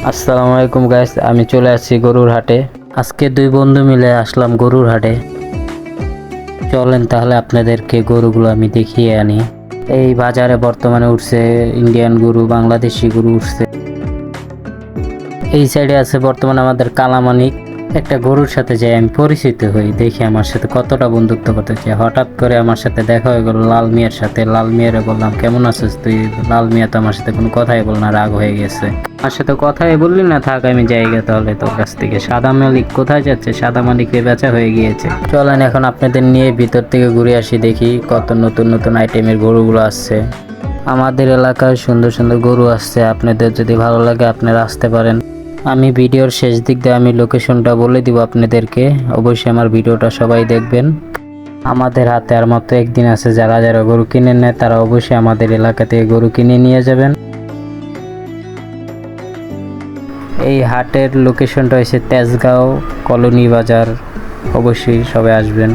আসসালামু আলাইকুম গাইস, আমি চলে আসছি গরুর হাটে। আজকে দুই বন্ধু মিলে আসলাম গরুর হাটে। চলেন তাহলে আপনাদেরকে গরুগুলো আমি দেখিয়ে আনি। এই বাজারে বর্তমানে উঠছে ইন্ডিয়ান গরু, বাংলাদেশি গরু উঠছে। এই সাইডে আছে বর্তমানে আমাদের কালামানিক। একটা গরুর সাথে যাই আমি পরিচিত হই, দেখি আমার সাথে কতটা বন্ধুত্ব করতে চাই। হঠাৎ করে আমার সাথে দেখা হয়ে গেল লাল মিয়ার সাথে। লাল মিয়ারে বললাম কেমন আছিস তুই? লাল মিয়া তো আমার সাথে কোনো কথাই বল না, রাগ হয়ে গেছে। আমার সাথে কথাই বললি না, থাক আমি যাইগে তাহলে তোর কাছ থেকে। সাদা মালিক কোথায় যাচ্ছে? সাদা মালিককে বেচা হয়ে গিয়েছে। চলেন এখন আপনাদের নিয়ে ভিতর থেকে ঘুরে আসি, দেখি কত নতুন নতুন আইটেমের গরুগুলো আসছে। আমাদের এলাকায় সুন্দর সুন্দর গরু আসছে, আপনাদের যদি ভালো লাগে আপনারা আসতে পারেন। আমি ভিডিওর শেষ দিক দিয়ে আমি লোকেশনটা বলে দিব আপনাদেরকে, অবশ্যই আমার ভিডিওটা সবাই দেখবেন। আমাদের হাতে আর মাত্র একদিন আছে, যারা যারা গরু কিনে নেয় তারা অবশ্যই আমাদের এলাকা থেকে গরু কিনে নিয়ে যাবেন। এই হাটের লোকেশনটা হচ্ছে তেজগাঁও কলোনি বাজার, অবশ্যই সবাই আসবেন।